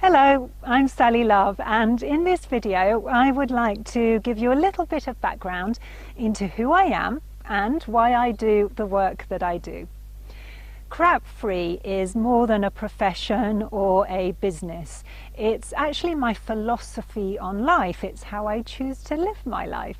Hello, I'm Sally Love, and in this video I would like to give you a little bit of background into who I am and why I do the work that I do. CrapFREE is more than a profession or a business. It's actually my philosophy on life. It's how I choose to live my life.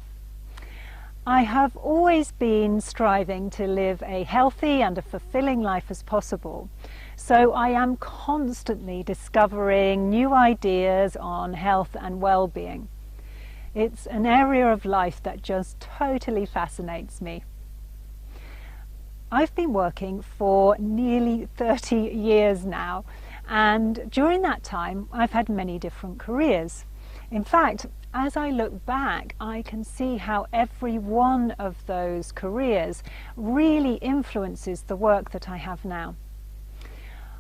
I have always been striving to live a healthy and a fulfilling life as possible. So I am constantly discovering new ideas on health and well-being. It's an area of life that just totally fascinates me. I've been working for nearly 30 years now, and during that time I've had many different careers. In fact, as I look back, I can see how every one of those careers really influences the work that I have now.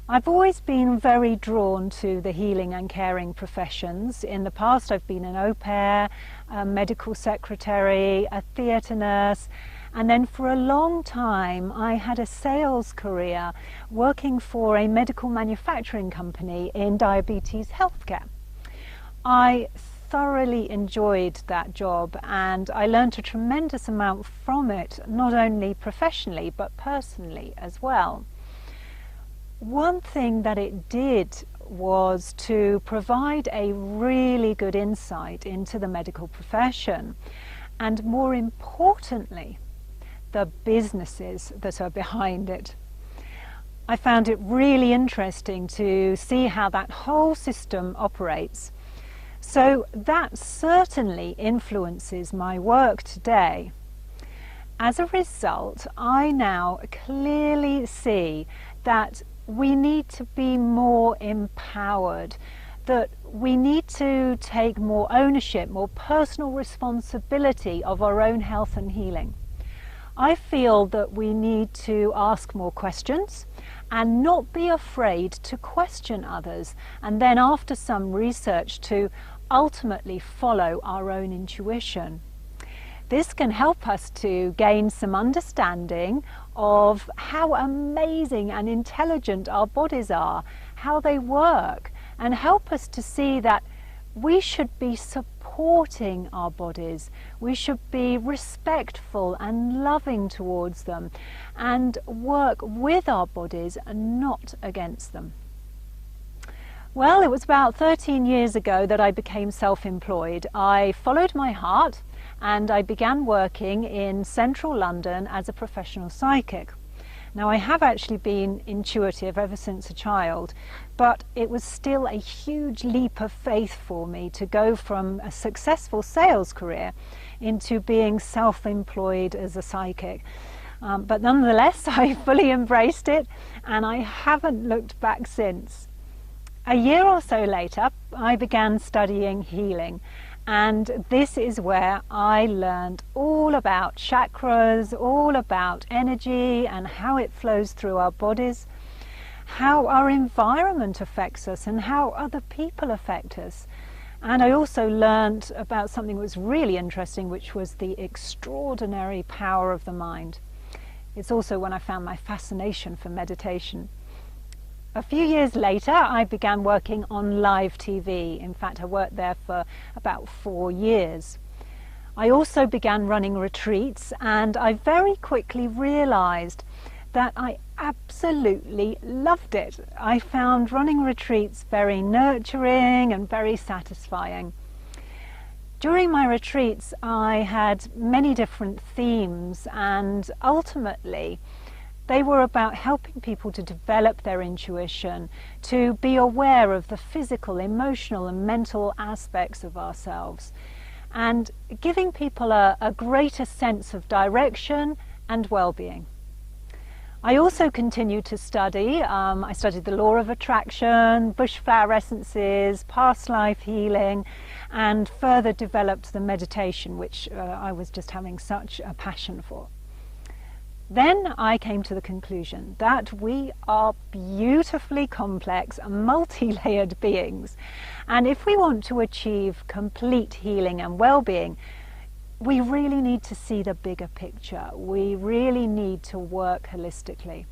I've always been very drawn to the healing and caring professions. In the past I've been an au pair, a medical secretary, a theatre nurse, and then for a long time I had a sales career working for a medical manufacturing company in diabetes healthcare. I thoroughly enjoyed that job and I learned a tremendous amount from it, not only professionally but personally as well. One thing that it did was to provide a really good insight into the medical profession, and more importantly, the businesses that are behind it. I found it really interesting to see how that whole system operates. So that certainly influences my work today. As a result, I now clearly see that we need to be more empowered, that we need to take more ownership, more personal responsibility of our own health and healing. I feel that we need to ask more questions and not be afraid to question others, and then after some research to ultimately follow our own intuition. This can help us to gain some understanding of how amazing and intelligent our bodies are, how they work, and help us to see that we should be supporting our bodies. We should be respectful and loving towards them and work with our bodies and not against them. Well, it was about 13 years ago that I became self-employed. I followed my heart and I began working in central London as a professional psychic. Now, I have actually been intuitive ever since a child, but it was still a huge leap of faith for me to go from a successful sales career into being self-employed as a psychic. But nonetheless, I fully embraced it and I haven't looked back since. A year or so later, I began studying healing, and this is where I learned all about chakras, all about energy and how it flows through our bodies, how our environment affects us and how other people affect us. And I also learned about something that was really interesting, which was the extraordinary power of the mind. It's also when I found my fascination for meditation. A few years later, I began working on live TV. In fact, I worked there for about 4 years. I also began running retreats, and I very quickly realized that I absolutely loved it. I found running retreats very nurturing and very satisfying. During my retreats, I had many different themes, and ultimately, they were about helping people to develop their intuition, to be aware of the physical, emotional and mental aspects of ourselves, and giving people a greater sense of direction and well-being. I also continued to study. I studied the law of attraction, bush flower essences, past life healing, and further developed the meditation, which I was just having such a passion for. Then I came to the conclusion that we are beautifully complex, multi-layered beings, and if we want to achieve complete healing and well-being, we really need to see the bigger picture. We really need to work holistically.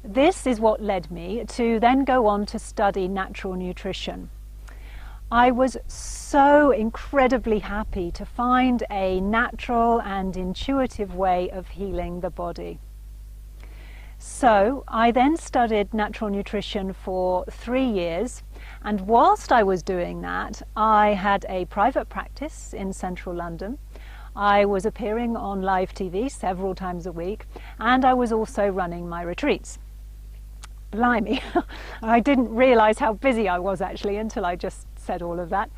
This is what led me to then go on to study natural nutrition. I was so incredibly happy to find a natural and intuitive way of healing the body. So I then studied natural nutrition for 3 years, and whilst I was doing that, I had a private practice in central London. I was appearing on live TV several times a week, and I was also running my retreats. Blimey, I didn't realise how busy I was actually until I just said all of that.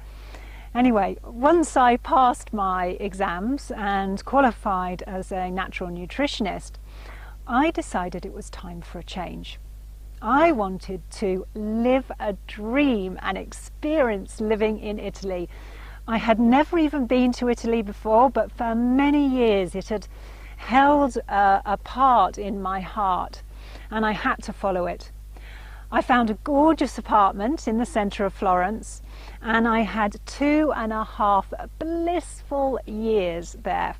Anyway, once I passed my exams and qualified as a natural nutritionist, I decided it was time for a change. I wanted to live a dream and experience living in Italy. I had never even been to Italy before, but for many years it had held a part in my heart, and I had to follow it. I found a gorgeous apartment in the centre of Florence, and I had 2.5 blissful years there.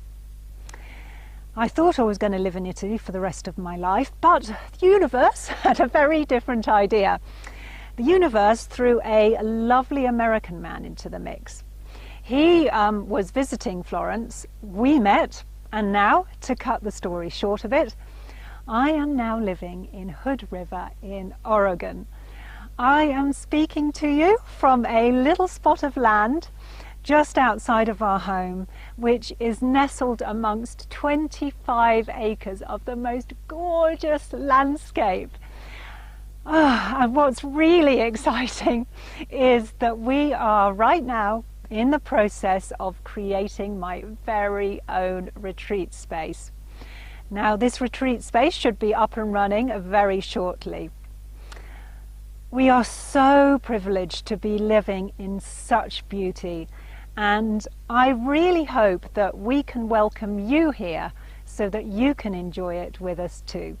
I thought I was going to live in Italy for the rest of my life, but the universe had a very different idea. The universe threw a lovely American man into the mix. He was visiting Florence, we met, and now, to cut the story short of it, I am now living in Hood River in Oregon. I am speaking to you from a little spot of land just outside of our home, which is nestled amongst 25 acres of the most gorgeous landscape. And what's really exciting is that we are right now in the process of creating my very own retreat space. Now, this retreat space should be up and running very shortly. We are so privileged to be living in such beauty, and I really hope that we can welcome you here so that you can enjoy it with us too.